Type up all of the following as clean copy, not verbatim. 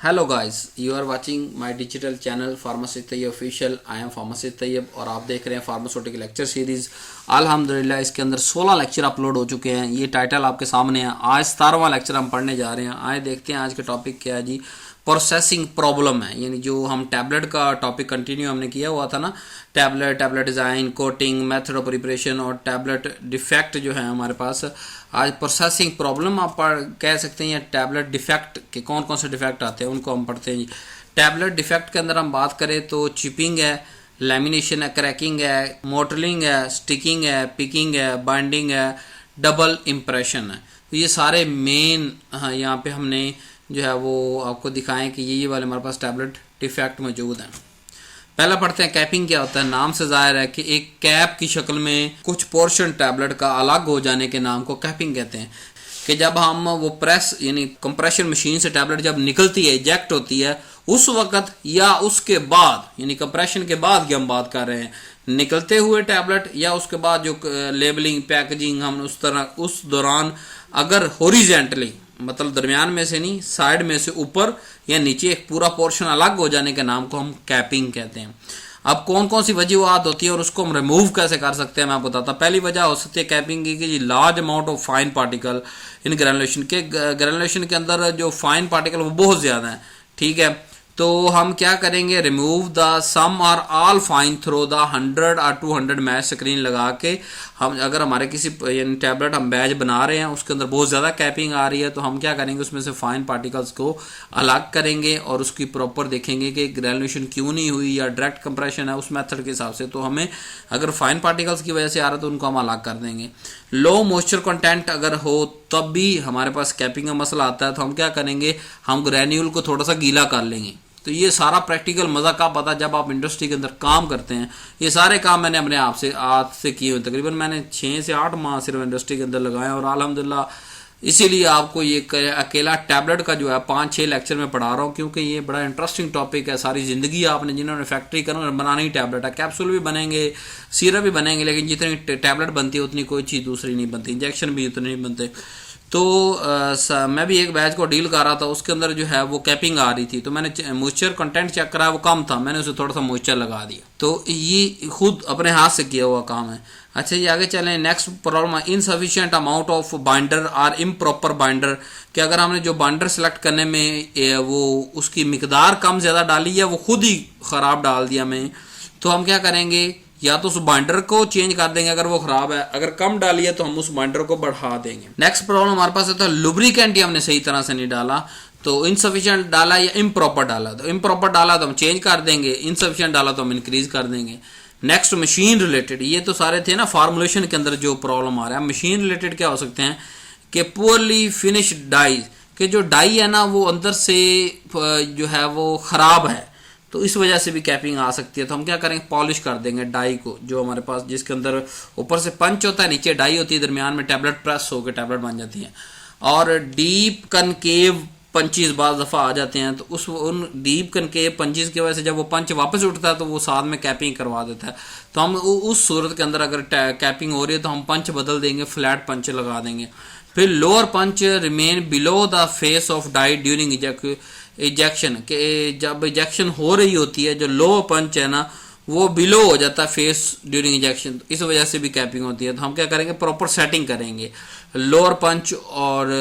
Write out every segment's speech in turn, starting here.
Hello guys, you are watching my digital channel pharmacist Tayyab official. I am pharmacist Tayyab और आप देख रहे हैं फार्मास्यूटिकल लेक्चर सीरीज। अल्हम्दुलिल्लाह इसके अंदर 16 लेक्चर अपलोड हो चुके हैं। ये टाइटल आपके सामने है। आज 17वां लेक्चर हम पढ़ने जा रहे हैं। आए देखते हैं आज का टॉपिक क्या है जी। प्रोसेसिंग प्रॉब्लम है, यानी जो हम टैबलेट का टॉपिक कंटिन्यू हमने किया हुआ था ना, tablet design, coating, method of preparation और टैबलेट डिफेक्ट जो है हमारे पास। आज प्रोसेसिंग प्रॉब्लम आप कह सकते हैं, या टैबलेट डिफेक्ट के कौन कौन से डिफेक्ट आते हैं उनको हम पढ़ते हैं जी। टैबलेट डिफेक्ट के अंदर हम बात करें तो चिपिंग है, लैमिनेशन है, क्रैकिंग है, मोटलिंग है, स्टिकिंग है, पिकिंग है, बाइंडिंग है, डबल इम्प्रेशन है। तो ये सारे मेन यहाँ पे हमने जो है वो आपको दिखाएं कि ये वाले हमारे पास टैबलेट डिफेक्ट मौजूद हैं। पहला पढ़ते हैं कैपिंग क्या होता है। नाम से जाहिर है कि एक कैप की शक्ल में कुछ पोर्शन टैबलेट का अलग हो जाने के नाम को कैपिंग कहते हैं। कि जब हम वो प्रेस यानी कंप्रेशन मशीन से टैबलेट जब निकलती है, इजेक्ट होती है, उस वक्त या उसके बाद, यानी कंप्रेशन के बाद की हम बात कर रहे हैं, निकलते हुए टैबलेट या उसके बाद जो लेबलिंग पैकेजिंग हम उस तरह उस दौरान अगर हॉरिजेंटली मतलब दरमियान में से नहीं, साइड में से ऊपर या नीचे एक पूरा पोर्शन अलग हो जाने के नाम को हम कैपिंग कहते हैं। अब कौन कौन सी वजूहत होती है और उसको हम रिमूव कैसे कर सकते हैं मैं आपको बताता हूँ। पहली वजह हो सकती है कैपिंग की कि large amount of fine particle in granulation के। ग्रेनुलेशन के अंदर जो फाइन पार्टिकल वो बहुत ज़्यादा है, ठीक है। तो हम क्या करेंगे, रिमूव द सम और ऑल फाइन थ्रो द 100 और 200 मैच स्क्रीन लगा के हम अगर हमारे किसी टैबलेट हम बैच बना रहे हैं उसके अंदर बहुत ज़्यादा कैपिंग आ रही है, तो हम क्या करेंगे, उसमें से फाइन पार्टिकल्स को अलग करेंगे और उसकी प्रॉपर देखेंगे कि ग्रेनुलेशन क्यों नहीं हुई या डायरेक्ट कंप्रेशन है, उस मेथड के हिसाब से। तो हमें अगर फाइन पार्टिकल्स की वजह से आ रहा है तो उनको हम अलग कर देंगे। लो मॉइस्चर कंटेंट अगर हो तब भी हमारे पास कैपिंग का मसला आता है, तो हम क्या करेंगे, हम ग्रेन्यूल को थोड़ा सा गीला कर लेंगे। तो ये सारा प्रैक्टिकल मज़ा कब पता, जब आप इंडस्ट्री के अंदर काम करते हैं। ये सारे काम मैंने अपने आप से आज से किए हुए, तकरीबन मैंने 6 से 8 माह सिर्फ इंडस्ट्री के अंदर लगाए और अल्हम्दुलिल्लाह इसीलिए आपको ये अकेला टैबलेट का जो है 5-6 लेक्चर में पढ़ा रहा हूँ, क्योंकि ये बड़ा इंटरेस्टिंग टॉपिक है। सारी ज़िंदगी आपने जिन्होंने फैक्ट्री करना बनाना ही टैबलेट है, कैप्सूल भी बनेंगे, सिरप भी बनेंगे, लेकिन जितनी टैबलेट बनती है उतनी कोई चीज़ दूसरी नहीं बनती, इंजेक्शन भी उतने नहीं बनते। तो मैं भी एक बैच को डील कर रहा था, उसके अंदर जो है वो कैपिंग आ रही थी, तो मैंने मॉइस्चर कंटेंट चेक कराया, वो कम था, मैंने उसे थोड़ा सा मॉइस्चर लगा दिया। तो ये खुद अपने हाथ से किया हुआ काम है। अच्छा, ये आगे चलें। Next problem, insufficient amount of binder और इम्प्रॉपर बाइंडर। कि अगर हमने जो बाइंडर सेलेक्ट करने में वो उसकी मिकदार कम ज़्यादा डाली है, वो खुद ही ख़राब डाल दिया मैं, तो हम क्या करेंगे, या तो उस बाइंडर को चेंज कर देंगे अगर वो खराब है, अगर कम डाली है तो हम उस बाइंडर को बढ़ा देंगे। नेक्स्ट प्रॉब्लम हमारे पास है तो लुब्रिकेंट ही हमने सही तरह से नहीं डाला, तो इनसफिशिएंट डाला या इम्प्रॉपर डाला। तो इम्प्रॉपर डाला तो हम चेंज कर देंगे, इनसफिशिएंट डाला तो हम इंक्रीज कर देंगे। नेक्स्ट मशीन रिलेटेड, ये तो सारे थे ना फार्मुलेशन के अंदर जो प्रॉब्लम आ रहा है। मशीन रिलेटेड क्या हो सकते हैं कि पुअरली फिनिश्ड डाई, कि जो डाई है ना वो अंदर से जो है वो खराब है, तो इस वजह से भी कैपिंग आ सकती है। तो हम क्या करेंगे, पॉलिश कर देंगे डाई को, जो हमारे पास जिसके अंदर ऊपर से पंच होता है, नीचे डाई होती है, दरमियान में टैबलेट प्रेस होकर टैबलेट बन जाती है। और डीप कनकेव पंचेस बाज़ दफ़ा आ जाते हैं, तो उन डीप कनकेव पंचेस की वजह से जब वो पंच वापस उठता है तो वो साथ में कैपिंग करवा देता है। तो हम उस सूरत के अंदर अगर कैपिंग हो रही है तो हम पंच बदल देंगे, फ्लैट पंच लगा देंगे। फिर lower punch remain below the face of die during ejection, के जब इजेक्शन हो रही होती है जो लो पंच है ना वो बिलो हो जाता है फेस ड्यूरिंग इजेक्शन, इस वजह से भी कैपिंग होती है। तो हम क्या करेंगे, प्रॉपर सेटिंग करेंगे, लोअर पंच और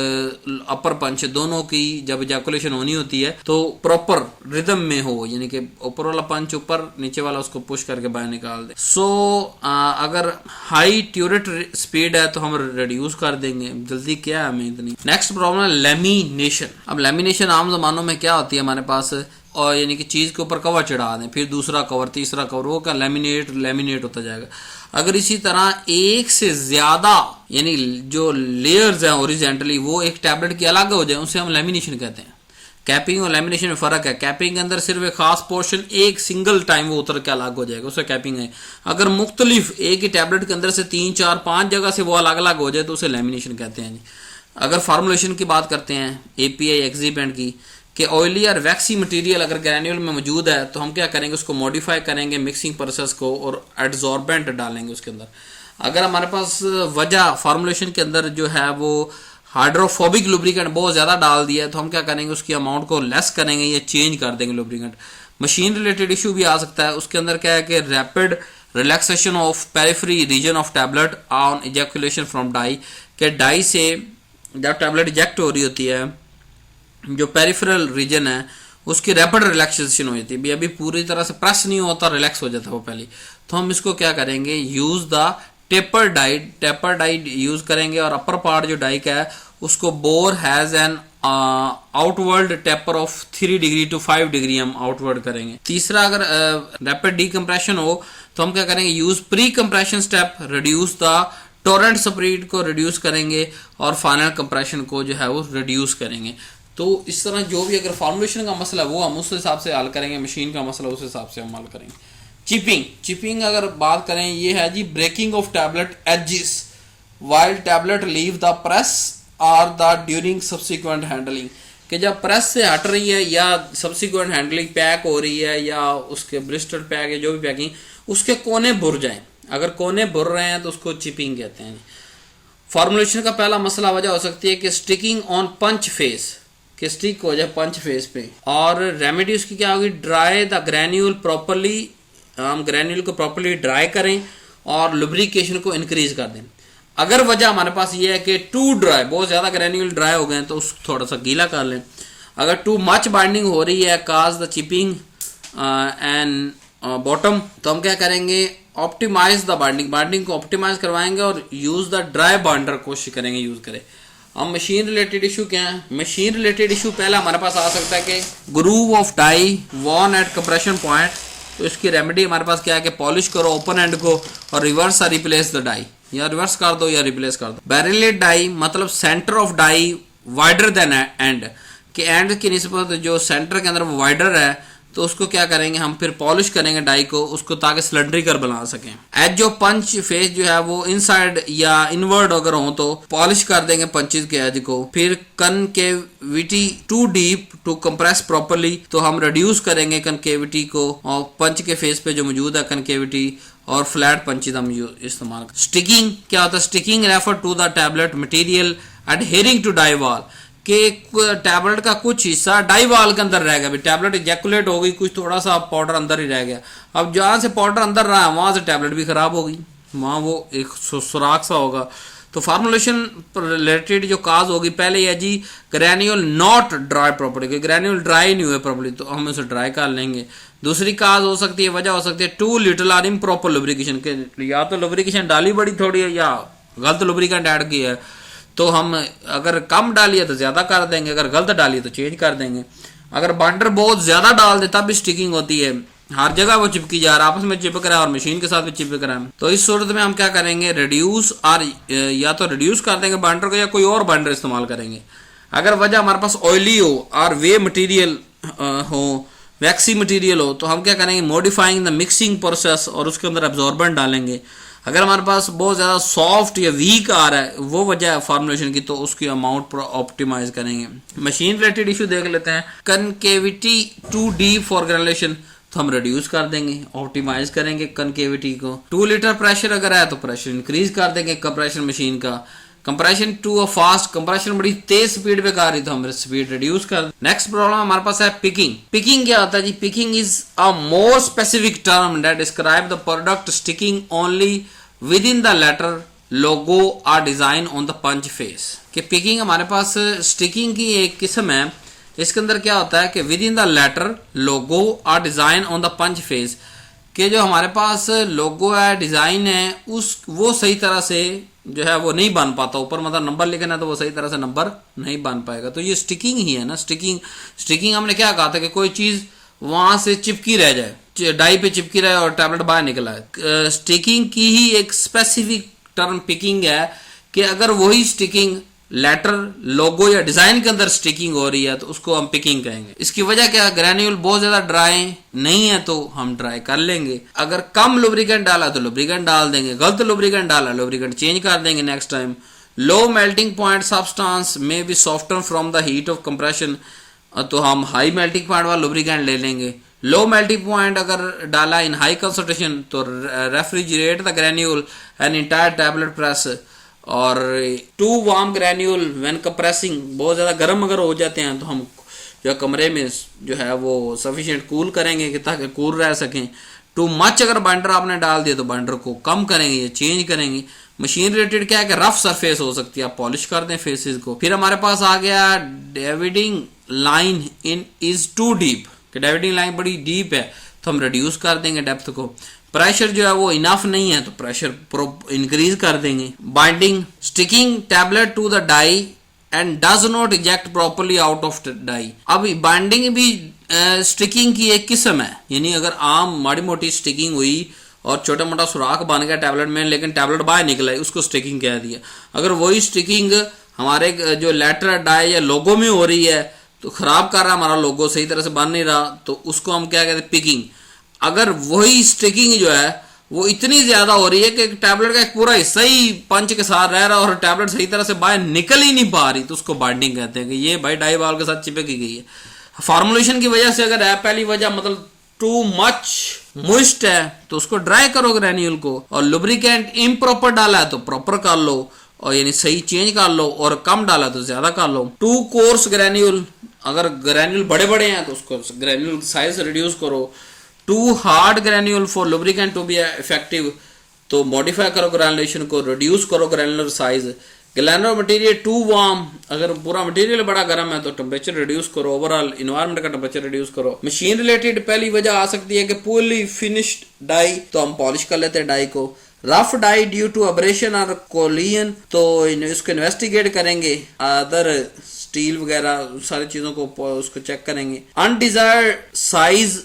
अपर पंच दोनों की जब इजैकुलेशन होनी होती है तो प्रॉपर रिदम में हो, यानी कि ऊपर वाला पंच ऊपर, नीचे वाला उसको पुश करके बाहर निकाल दे। अगर हाई ट्यूरेट स्पीड है तो हम रिड्यूस कर देंगे, जल्दी क्या है हमें इतनी। नेक्स्ट प्रॉब्लम है लेमिनेशन। अब लेमिनेशन आम जमानों में क्या होती है हमारे पास, और यानी कि चीज़ के ऊपर कवर चढ़ा दें, फिर दूसरा कवर, तीसरा कवर, वो क्या लेमिनेट होता जाएगा। अगर इसी तरह एक से ज़्यादा यानी जो लेयर्स हैं हॉरिजॉन्टली वो एक टैबलेट की अलग हो जाए, उसे हम लेमिनेशन कहते हैं। कैपिंग और लेमिनेशन में फ़र्क है। कैपिंग के अंदर सिर्फ एक खास पोर्शन एक सिंगल टाइम वो उतर के अलग हो जाएगा, उसे कैपिंग है। अगर मुख्तलिफ एक ही टैबलेट के अंदर से 3, 4, 5 जगह से वो अलग अलग हो जाए तो उसे लेमिनेशन कहते हैं। अगर फार्मुलेशन की बात करते हैं API एक्सिपेंट की, कि ऑयली और वैक्सी मटेरियल अगर ग्रैन्यूल में मौजूद है तो हम क्या करेंगे, उसको मॉडिफाई करेंगे मिक्सिंग प्रोसेस को और एड्सॉर्बेंट डालेंगे उसके अंदर। अगर हमारे पास वजह फार्मुलेशन के अंदर जो है वो हाइड्रोफोबिक लुब्रिकेंट बहुत ज़्यादा डाल दिया है तो हम क्या करेंगे, उसकी अमाउंट को लेस करेंगे या चेंज कर देंगे लुब्रिकेंट। मशीन रिलेटेड इशू भी आ सकता है, उसके अंदर क्या है कि rapid relaxation of periphery region of tablet on ejaculation from die, के डाई से जब टैबलेट इजेक्ट हो रही होती है जो पेरिफेरल रीजन है उसकी रैपिड रिलैक्सेशन हो जाती है, अभी पूरी तरह से प्रेस नहीं होता, रिलैक्स हो जाता है वो पहले। तो हम इसको क्या करेंगे, use the taper die use करेंगे और अपर पार्ट जो डाई का है उसको bore has an outward taper of 3 degree to 5 degree हम आउटवर्ड करेंगे। तीसरा, अगर रैपिड डीकम्प्रेशन हो तो हम क्या करेंगे, use pre compression step, reduce the Torrent speed को रिड्यूस करेंगे और फाइनल कंप्रेशन को जो है वो रिड्यूस करेंगे। तो इस तरह जो भी अगर फॉर्मुलेशन का मसला है वो हम उस हिसाब से हल करेंगे, मशीन का मसला उस हिसाब से हम हल करेंगे। चिपिंग अगर बात करें, ये है जी breaking of tablet edges while tablet leave the press और द ड्यूरिंग सब्सिक्वेंट हैंडलिंग, कि जब प्रेस से हट रही है या सब्सिक्वेंट हैंडलिंग पैक हो रही है या उसके ब्रिस्टल पैक है जो भी पैकिंग, उसके कोने भुर जाएं, अगर कोने भुर रहे हैं तो उसको चिपिंग कहते हैं। फॉर्मुलेशन का पहला मसला वजह हो सकती है कि स्टिकिंग ऑन पंच फेस, कि स्टिक हो जाए पंच फेस पे, और रेमेडी उसकी क्या होगी, ड्राई द ग्रैन्यूल प्रॉपरली, हम ग्रैन्यूल को प्रॉपरली ड्राई करें और लुब्रिकेशन को इंक्रीज कर दें। अगर वजह हमारे पास ये है कि टू ड्राई, बहुत ज़्यादा ग्रैन्यूल ड्राई हो गए तो उसको थोड़ा सा गीला कर लें। अगर टू मच बाइंडिंग हो रही है काज द चिपिंग एंड बॉटम, तो हम क्या करेंगे, ऑप्टिमाइज द बाइंडिंग को ऑप्टिमाइज करवाएंगे और यूज द ड्राई बाइंडर कोशिश करेंगे यूज करें। अब मशीन रिलेटेड इशू क्या है, मशीन रिलेटेड इशू पहला हमारे पास आ सकता है कि groove of die worn at compression point, तो इसकी रेमेडी हमारे पास क्या है कि पॉलिश करो ओपन एंड को और रिवर्स और रिप्लेस द डाई, या रिवर्स कर दो या रिप्लेस कर दो। बैरिलेट डाई मतलब centre of die wider than end, कि एंड की निस्बत जो सेंटर के अंदर वो वाइडर है तो उसको क्या करेंगे, हम फिर पॉलिश करेंगे डाई को उसको ताकि सिलेंड्रिकल बना सकें। एज जो पंच फेस जो है वो इनसाइड या इनवर्ड अगर हो तो पॉलिश कर देंगे पंचेज के एज को। फिर concavity too deep to compress properly, तो हम रिड्यूस करेंगे कनकेविटी को और पंच के फेस पे जो मौजूद है कनकेविटी, और फ्लैट पंचेज हम इस्तेमाल। स्टिकिंग क्या होता है, sticking refer to the tablet material adhering to die wall, कि टैबलेट का कुछ हिस्सा डाई वॉल के अंदर रह गया, टैबलेट इजैकुलेट हो गई, कुछ थोड़ा सा पाउडर अंदर ही रह गया। अब जहाँ से पाउडर अंदर रहा है वहां से टैबलेट भी खराब हो गई, वहां वो एक सुराख सा होगा। तो फार्मुलेशन रिलेटेड जो काज होगी, पहले यह जी ग्रैन्यूल नॉट ड्राई प्रॉपर्ली, कि ग्रैन्यूल ड्राई नहीं हुए प्रॉपर्ली तो हम उसे ड्राई कर लेंगे। दूसरी काज हो सकती है, वजह हो सकती है too little or improper lubrication, के या तो लुब्रिकेशन डाली बड़ी थोड़ी है या गलत लुब्रिकेंट ऐड की है, तो हम अगर कम डालिए तो ज़्यादा कर देंगे, अगर गलत डालिए तो चेंज कर देंगे। अगर बाइंडर बहुत ज़्यादा डाल दे तब भी स्टिकिंग होती है, हर जगह वो चिपकी जा रहा है, आपस में चिपक रहा है और मशीन के साथ भी चिपक रहा है। तो इस सूरत में हम क्या करेंगे, रिड्यूस और या तो रिड्यूस कर देंगे बाइंडर को या कोई और बाइंडर इस्तेमाल करेंगे। अगर वजह हमारे पास ऑयली हो और वे मटीरियल हो, वैक्सी मटीरियल हो, तो हम क्या करेंगे, मॉडिफाइंग द मिक्सिंग प्रोसेस और उसके अंदर एब्जॉर्बेंट डालेंगे। अगर हमारे पास बहुत ज़्यादा सॉफ्ट या वीक आ रहा है वो वजह है फॉर्मुलेशन की, तो उसकी अमाउंट ऑप्टिमाइज करेंगे। मशीन रिलेटेड इशू देख लेते हैं, concavity too deep for granulation, तो हम रिड्यूस कर देंगे, ऑप्टिमाइज करेंगे कनकेविटी को। 2 लीटर प्रेशर अगर है तो प्रेशर इंक्रीज कर देंगे कंप्रेशन मशीन का। Compression too a fast, compression बड़ी तेज स्पीड पे कर रही तो हम स्पीड रिड्यूस कर। नेक्स्ट प्रॉब्लम हमारे पास है पिकिंग। पिकिंग क्या होता है जी, picking is a more specific term that describe the product sticking only within the letter logo और design on the punch face. कि पिकिंग हमारे पास स्टिकिंग की एक किस्म है, इसके अंदर क्या होता है कि within the letter logo और design on the punch face, कि जो हमारे पास लोगो है डिजाइन है उस वो सही तरह से जो है वो नहीं बन पाता, ऊपर मतलब नंबर लिखना है तो वो सही तरह से नंबर नहीं बन पाएगा। तो ये स्टिकिंग ही है ना। स्टिकिंग हमने क्या कहा था कि कोई चीज वहां से चिपकी रह जाए, डाई पे चिपकी रहे और टैबलेट बाहर निकला है। स्टिकिंग की ही एक स्पेसिफिक टर्म पिकिंग है कि अगर वही स्टिकिंग लेटर लोगो या डिजाइन के अंदर स्टिकिंग हो रही है तो उसको हम पिकिंग कहेंगे। इसकी वजह क्या, ग्रैन्यूल बहुत ज्यादा ड्राई नहीं है तो हम ड्राई कर लेंगे। अगर कम लुब्रिकेंट डाला तो लुब्रिकेंट डाल देंगे, गलत लुब्रिकेंट डाला लुब्रिकेंट चेंज कर देंगे next time. Low melting point substance may be soften from the heat of compression, तो हम हाई मेल्टिंग पॉइंट वाला लुब्रिकेंट ले लेंगे। लो मेल्टिंग पॉइंट अगर डाला इन हाई कंसंट्रेशन तो refrigerate the granule and entire tablet press, or to warm granule when compressing, बहुत ज़्यादा गर्म अगर हो जाते हैं तो हम जो कमरे में जो है वो सफिशिएंट कूल करेंगे कि ताकि कूल रह सकें। टू मच अगर बाइंडर आपने डाल दिया तो बाइंडर को कम करेंगे या चेंज करेंगे। मशीन रिलेटेड क्या है कि रफ सरफेस हो सकती है, आप पॉलिश कर दें फेसेस को। फिर हमारे पास आ गया dividing line in is too deep, कि डेविडिंग लाइन बड़ी डीप है तो हम रिड्यूस कर देंगे डेप्थ को। प्रेशर जो है वो इनफ नहीं है तो प्रेशर इंक्रीज कर देंगे। Binding sticking tablet to the die and does not eject properly out of die. अब बाइंडिंग भी स्टिकिंग की एक किस्म है, यानी अगर आम माड़ी मोटी स्टिकिंग हुई और छोटा मोटा सुराख बन गया टैबलेट में लेकिन टैबलेट बाहर निकला है, उसको स्टिकिंग कह दिया। अगर वही स्टिकिंग हमारे जो लेटर डाई या लोगो में हो रही है तो खराब कर रहा है, हमारा लोगो सही तरह से बन नहीं रहा, तो उसको हम क्या कहते हैं, पिकिंग। अगर वही स्टिकिंग जो है वो इतनी ज्यादा हो रही है कि टैबलेट का एक पूरा हिस्सा ही पंच के साथ रह रहा है और टैबलेट सही तरह से बाहर निकल ही नहीं पा रही, तो उसको बाइंडिंग कहते हैं कि ये भाई डाई बॉल के साथ चिपक ही गई है। फॉर्मुलेशन की वजह से अगर है, पहली वजह मतलब टू मच मोइस्ट है तो उसको ड्राई करो ग्रैन्यूल को, और लुब्रिकेंट इम्प्रॉपर डाला है तो प्रॉपर कर लो, और यानी सही चेंज कर लो, और कम डाला तो ज्यादा कर लो। टू कोर्स ग्रैन्यूल, अगर ग्रैन्यूल बड़े बड़े हैं तो उसको ग्रैन्यूल साइज रिड्यूस करो। Too hard granule for lubricant to be effective, तो मॉडिफाई करो ग्रैनुलेशन को, रिड्यूस करो granular size. Granular material too warm, अगर पूरा मटेरियल बड़ा गर्म है तो टेम्परेचर रिड्यूस करो, ओवरऑल इन्वायरमेंट का टेम्परेचर रिड्यूस करो। मशीन रिलेटेड पहली वजह आ सकती है कि पूरी फिनिश्ड डाई, तो हम पॉलिश कर लेते हैं डाई को। Rough die due to abrasion और कोलियन, तो इसको इन्वेस्टिगेट करेंगे, अदर स्टील वगैरह सारी चीजों को उसको चेक करेंगे। अनडिजायर्ड साइज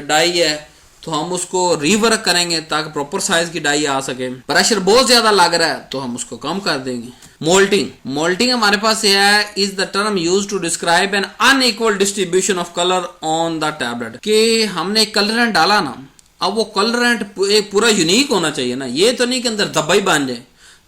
डाई है तो हम उसको रीवर्क करेंगे ताकि प्रॉपर साइज की डाई आ सके। प्रेशर बहुत ज्यादा लग रहा है तो हम उसको कम कर देंगे। मोल्टिंग, मोल्टिंग हमारे पास ये है, is the term used to describe an unequal distribution of colour on the tablet, कि हमने कलरेंट डाला ना, अब वो कलरेंट एक पूरा यूनिक होना चाहिए ना, ये तो नहीं कि अंदर धब्बा ही बन जाए।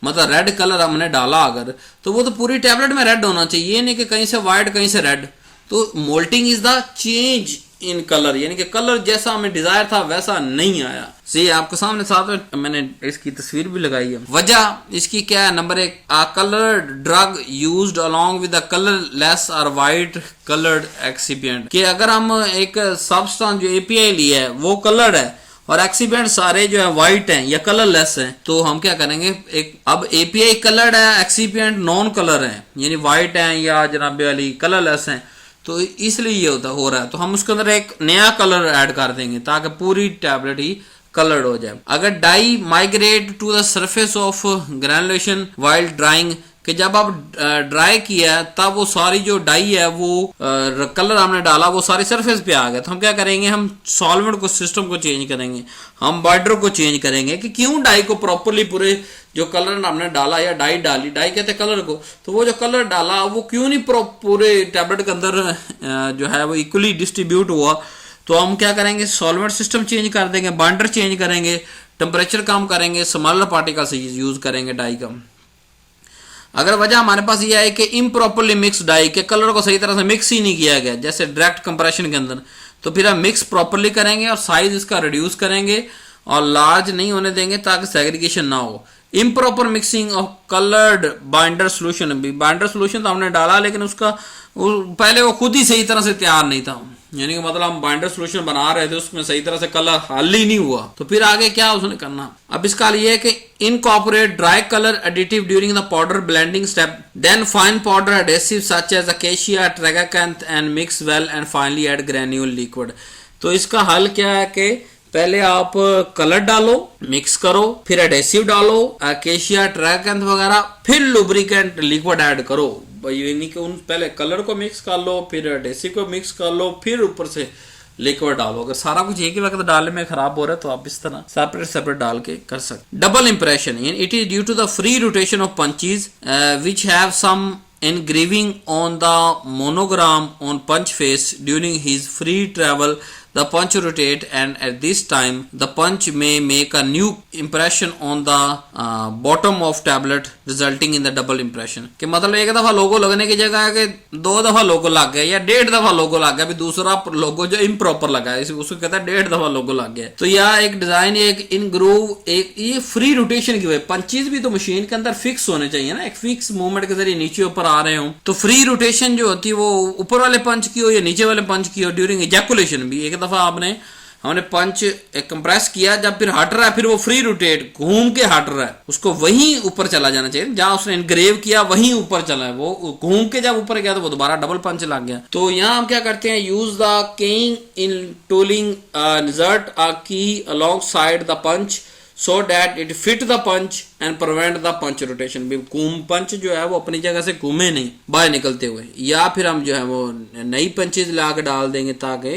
मतलब रेड कलर हमने डाला अगर तो वो तो पूरी टैबलेट में रेड होना चाहिए, ये नहीं कि कहीं से व्हाइट कहीं से रेड। तो mottling is the change in colour, यानी कि कलर जैसा हमें डिजायर था वैसा नहीं आया। सी आपके सामने साथ में मैंने इसकी तस्वीर भी लगाई है। वजह इसकी क्या है, नंबर एक, a colour drug used along with the colourless or white coloured excipient, कि अगर हम एक सब्सटेंस जो एपीआई लिया है वो कलर्ड है और एक्सिपिएंट सारे जो है व्हाइट हैं या कलरलेस हैं, तो हम क्या करेंगे, एक अब एपीआई कलर्ड है, एक्सिपिएंट नॉन कलर है यानी व्हाइट है या जनाबे वाली कलरलेस हैं, तो इसलिए ये हो रहा है। तो हम उसके अंदर एक नया कलर ऐड कर देंगे ताकि पूरी टैबलेट ही कलर्ड हो जाए। अगर dye migrate to the surface of granulation while drying, कि जब आप ड्राई किया तब वो सारी जो डाई है वो कलर हमने डाला वो सारी सरफेस पे आ गया, तो हम क्या करेंगे, हम सॉल्वेंट को सिस्टम को चेंज करेंगे, हम बाइंडर को चेंज करेंगे कि क्यों डाई को प्रॉपरली पूरे जो कलर हमने डाला या डाई डाली, डाई कहते हैं कलर को, तो वो जो कलर डाला वो क्यों नहीं पूरे टैबलेट के अंदर जो है वो इक्वली डिस्ट्रीब्यूट हुआ। तो हम क्या करेंगे, सॉल्वेंट सिस्टम चेंज कर देंगे, बाइंडर चेंज करेंगे, टेम्परेचर कम करेंगे, स्मॉलर पार्टिकल से यूज करेंगे डाई का। अगर वजह हमारे पास यह है कि इम्प्रॉपरली मिक्स डाई, के कलर को सही तरह से मिक्स ही नहीं किया गया जैसे डायरेक्ट कंप्रेशन के अंदर, तो फिर हम मिक्स प्रॉपरली करेंगे और साइज इसका रिड्यूस करेंगे और लार्ज नहीं होने देंगे ताकि सेग्रीगेशन ना हो। Improper mixing of coloured binder solution, binder solution तो हमने डाला लेकिन उसका पहले वो खुद ही सही तरह से तैयार नहीं था, यानी कि मतलब हम बाइंडर सोल्यूशन बना रहे थे उसमें सही तरह से कलर हल ही नहीं हुआ, तो फिर आगे क्या उसने करना। अब इसका ये है कि incorporate dry colour additive during the powder blending step, then fine powder adhesive such as acacia tragacanth and mix well and finally add granule liquid. तो इसका हल क्या है कि पहले आप कलर डालो, मिक्स करो, फिर एडेसिव डालो, अकेशिया ट्रैगाकैंथ वगैरह, फिर लुब्रिकेंट लिक्विड ऐड करो, यानी कि उन पहले कलर को मिक्स कर लो, फिर एडेसिव को मिक्स कर लो, फिर ऊपर से लिक्विड डालो। अगर सारा कुछ एक ही वक्त डालने में खराब हो रहा है तो आप इस तरह सेपरेट सेपरेट डाल के कर सकते। Double impression, it is due to the free rotation of punches which have some engraving on the monogram on punch face during his free travel. the punch rotate and at this time the punch may make a new impression on the bottom of tablet resulting in the double impression। कि मतलब एक दफा लोगो लगने की जगह है कि 2 दफा लोगो लग गया या 1.5 दफा लोगो लग गया, भी दूसरा लोगो जो इम्प्रॉपर लगा है उसको कहता है 1.5 दफा लोगो लग गया। तो यह एक डिजाइन, एक इन ग्रूव, एक ये फ्री रोटेशन की वजह, पंचेज भी तो मशीन के अंदर फिक्स होने चाहिए ना, एक फिक्स मूवमेंट के जरिए नीचे ऊपर आ रहे हो। तो फ्री रोटेशन जो होती है वो ऊपर वाले पंच की हो या नीचे वाले पंच की हो, ड्यूरिंग इजैकुलेशन भी एक दफा हमने पंच कंप्रेस किया, जब फिर हट रहा है फिर वो फ्री रोटेट घूम के हट रहा है, उसको वहीं ऊपर चला जाना चाहिए जहां उसने इनग्रेव किया वहीं ऊपर चला है, वो घूम के जब ऊपर गया तो वो दोबारा डबल पंच लग गया। तो यहां हम क्या करते हैं, use the keying in tooling, insert a key alongside the punch so that it fit the punch and prevent the punch rotation। भी घूम पंच जो है वो अपनी जगह से घूमे नहीं बाहर निकलते हुए, या फिर हम जो है वो नई पंचेज ला के डाल देंगे ताकि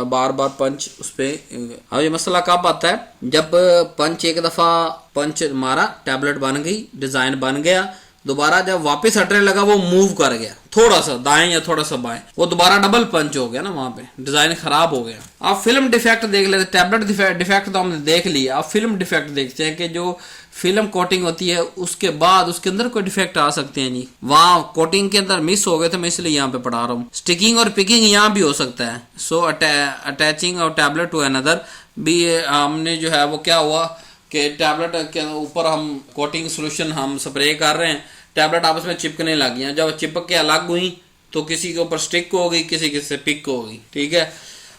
बार बार पंच उस पर। अब ये मसला कब आता है, जब पंच एक दफा पंच मारा, टैबलेट बन गई, डिजाइन बन गया, दोबारा जब वापस हटने लगा वो मूव कर गया थोड़ा सा दाएं या थोड़ा सा बाएं, वो दोबारा डबल पंच हो गया ना, वहां पे डिजाइन खराब हो गया। आप फिल्म डिफेक्ट देख लेते, टैबलेट डिफेक्ट तो हमने देख लिया, आप फिल्म डिफेक्ट देखते हैं कि जो फिल्म कोटिंग होती है उसके बाद उसके अंदर कोई डिफेक्ट आ सकते हैं जी, वहां कोटिंग के अंदर मिस हो गए थे, मैं इसलिए यहाँ पे पढ़ा रहा हूँ। स्टिकिंग और पिकिंग यहाँ भी हो सकता है। सो अटैचिंग और टैबलेट टू अनदर भी, हमने जो है वो क्या हुआ कि टैबलेट के ऊपर हम कोटिंग सोल्यूशन हम स्प्रे कर रहे हैं, टैबलेट आपस में चिपकने लग गई, जब चिपक के अलग हुई तो किसी के ऊपर स्टिक हो गई, किसी से पिक हो गई, ठीक है।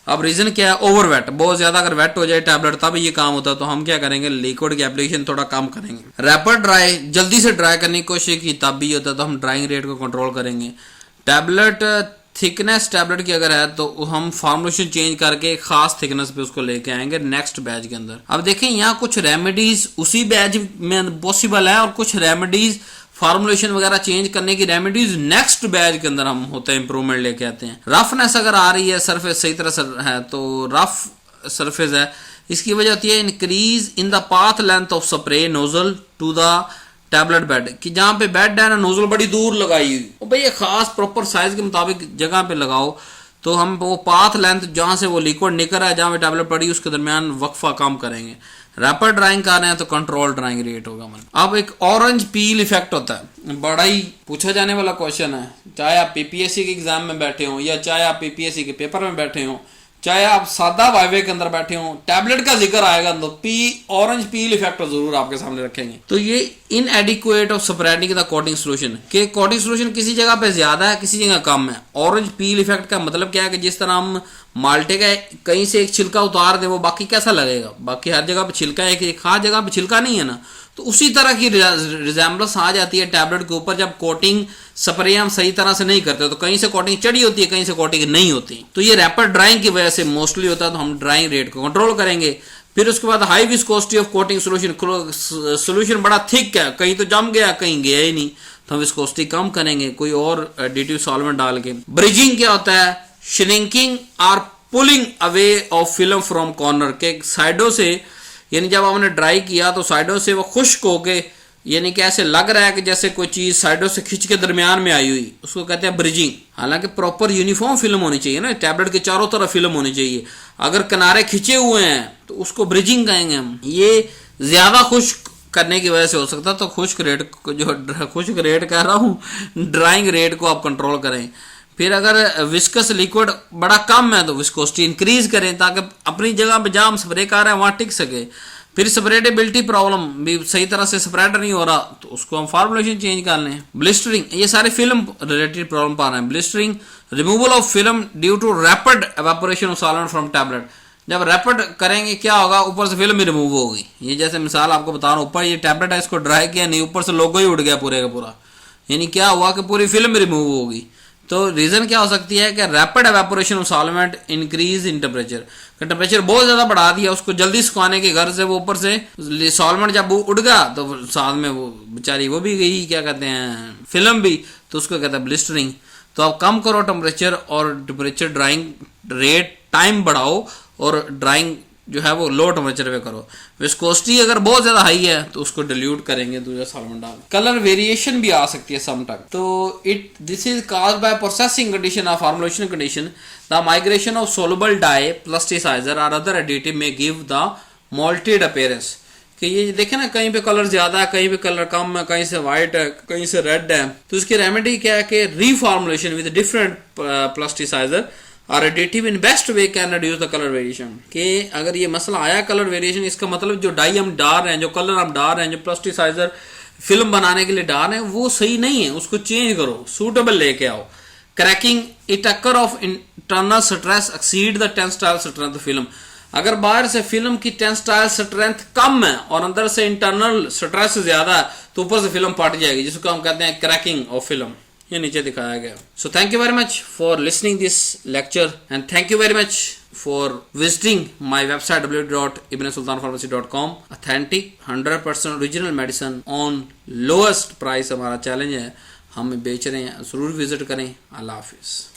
अब रीजन क्या है, ओवर वेट, बहुत ज्यादा अगर वेट हो जाए टैबलेट तब ये काम होता है। तो हम क्या करेंगे, लिक्विड की एप्लीकेशन थोड़ा कम करेंगे। रैपिड ड्राई, जल्दी से ड्राई करने की कोशिश की तब भी होता है, तो हम ड्राइंग रेट को कंट्रोल करेंगे। टैबलेट थिकनेस टैबलेट की अगर है तो हम फॉर्मुलेशन चेंज करके खास थिकनेस पे उसको लेके आएंगे नेक्स्ट बैच के अंदर। अब देखें यहाँ कुछ रेमेडीज उसी बैच में पॉसिबल है और कुछ रेमेडीज फॉर्मुलेशन वगैरह चेंज करने की रेमेडीज नेक्स्ट बैच के अंदर हम होते हैं इंप्रूवमेंट लेके आते हैं। रफनेस अगर आ रही है, सरफेस सही तरह से है तो रफ सरफेस है, इसकी वजह होती है increase in the path length of spray nozzle to the tablet bed, कि जहां पे बेड है ना नोजल बड़ी दूर लगाई हुई, भाई ये खास प्रॉपर साइज के मुताबिक जगह पे लगाओ, तो हम वो पाथ लेंथ जहां से वो लिक्विड निकल रहा है, जहां पे टैबलेट पड़ी उसके दरमियान वक्फा कम करेंगे। रैपिड ड्राइंग कर रहे हैं तो कंट्रोल ड्राइंग रेट होगा। अब एक ऑरेंज पील इफेक्ट होता है, बड़ा ही पूछा जाने वाला क्वेश्चन है, चाहे आप पीपीएससी के एग्जाम में बैठे हो या चाहे आप पीपीएससी के पेपर में बैठे हो, चाहे आप सादा वाइवे के अंदर बैठे हो, टैबलेट का जिक्र आएगा तो ऑरेंज पील इफेक्ट जरूर आपके सामने रखेंगे। तो ये इनएडिक्वेट of spreading the coating solution, के कोटिंग सोल्यूशन किसी जगह पे ज्यादा है किसी जगह कम है। ऑरेंज पील इफेक्ट का मतलब क्या है कि जिस तरह हम माल्टे का कहीं से एक छिलका उतार दे वो बाकी कैसा लगेगा, बाकी हर जगह पे छिलका है, एक खास जगह पे छिलका नहीं है ना, तो उसी तरह की रिजेम्बलेंस आ जाती है टैबलेट के ऊपर जब कोटिंग स्प्रे हम सही तरह से नहीं करते, तो कहीं से कोटिंग चढ़ी होती है कहीं से कोटिंग नहीं होती। तो ये रैपिड ड्राइंग की वजह से मोस्टली होता है, तो हम ड्राइंग रेट को कंट्रोल करेंगे। फिर उसके बाद high viscosity of coating solution, solution बड़ा थिक है, कहीं तो जम गया कहीं गया ही नहीं, तो हम विस्कोसिटी कम करेंगे कोई और एडिटिव सॉल्वेंट डाल के। ब्रिजिंग क्या होता है, श्रिंकिंग और pulling away of film from corner, के साइडों से, यानी जब हमने ड्राई किया तो साइडों से वो खुश्क होके, यानी कि ऐसे लग रहा है कि जैसे कोई चीज साइडों से खिंच के दरमियान में आई हुई, उसको कहते हैं ब्रिजिंग। हालांकि प्रॉपर यूनिफॉर्म फिल्म होनी चाहिए ना, टैबलेट के चारों तरफ फिल्म होनी चाहिए, अगर किनारे खिंचे हुए हैं तो उसको ब्रिजिंग कहेंगे हम। ये ज्यादा खुश्क करने की वजह से हो सकता है, तो खुश्क रेट जो खुश्क रेट कह रहा हूँ, ड्राइंग रेट को आप कंट्रोल करें। फिर अगर विस्कस लिक्विड बड़ा कम है तो विस्कोसिटी इंक्रीज करें ताकि अपनी जगह पे जहां हम स्प्रे कर रहे हैं वहां टिक सके। फिर स्प्रेडेबिलिटी प्रॉब्लम भी सही तरह से स्प्रेड नहीं हो रहा तो उसको हम फॉर्मुलेशन चेंज कर लें। ब्लिस्टरिंग, ये सारे फिल्म रिलेटेड प्रॉब्लम पा रहे हैं। Blistering, removal of film due to rapid evaporation of solvent from tablet, जब रैपिड करेंगे क्या होगा, ऊपर से फिल्म ही रिमूव होगी। ये जैसे मिसाल आपको बता रहा हूँ, ऊपर ये टैबलेट है इसको ड्राई किया नहीं, ऊपर से लोगो ही उड़ गया पूरे का पूरा, यानी क्या हुआ कि पूरी फिल्म रिमूव होगी। तो रीजन क्या हो सकती है कि rapid evaporation of solvent increase in temperature, temperature बहुत ज्यादा बढ़ा दिया, उसको जल्दी सुखाने के घर से वो ऊपर से सॉल्वेंट जब वो उड़ गया तो साथ में वो बेचारी वो भी गई, क्या कहते हैं, फिल्म भी, तो उसको कहते हैं ब्लिस्टरिंग। तो आप कम करो टेम्परेचर और टेम्परेचर ड्राइंग रेट टाइम बढ़ाओ और ड्राइंग जो है वो लो टेम्परेचर पे करो। विस्कोसिटी अगर बहुत ज्यादा हाई है तो उसको डिल्यूट करेंगे दूसरा सॉल्वेंट डाल। कलर वेरिएशन भी आ सकती है समटाइम। तो this is caused by processing condition or formulation condition. The migration of soluble dye plasticizer or other additive may give the mottled appearance. कि ये देखे ना, कहीं पे कलर ज्यादा है, कहीं पे कलर कम है, कहीं से व्हाइट है, कहीं से रेड है। तो इसकी रेमेडी क्या है कि रीफॉर्मुलेशन विद डिफरेंट प्लास्टिसाइजर और additive in best way can reduce the colour variation. कि अगर ये मसला आया कलर वेरिएशन, इसका मतलब जो डाई हम डाल रहे हैं, जो कलर हम डाल रहे हैं, जो प्लास्टिसाइजर फिल्म बनाने के लिए डाल रहे हैं, वो सही नहीं है, उसको चेंज करो, सूटेबल लेके आओ। Cracking it occur of internal stress exceed the tensile strength film. अगर बाहर से फिल्म की टेंसाइल स्ट्रेंथ कम है और अंदर से इंटरनल स्ट्रेस ज्यादा है तो ऊपर से फिल्म फट जाएगी, जिसको हम कहते हैं क्रैकिंग ऑफ फिल्म। ये नीचे दिखाया गया। So thank you very much for listening this lecture and thank you very much for visiting my website www.ibnsultanpharmacy.com। Authentic 100% original medicine on lowest price हमारा चैलेंज है, हम बेच रहे हैं, जरूर विजिट करें। अल्लाह हाफिज।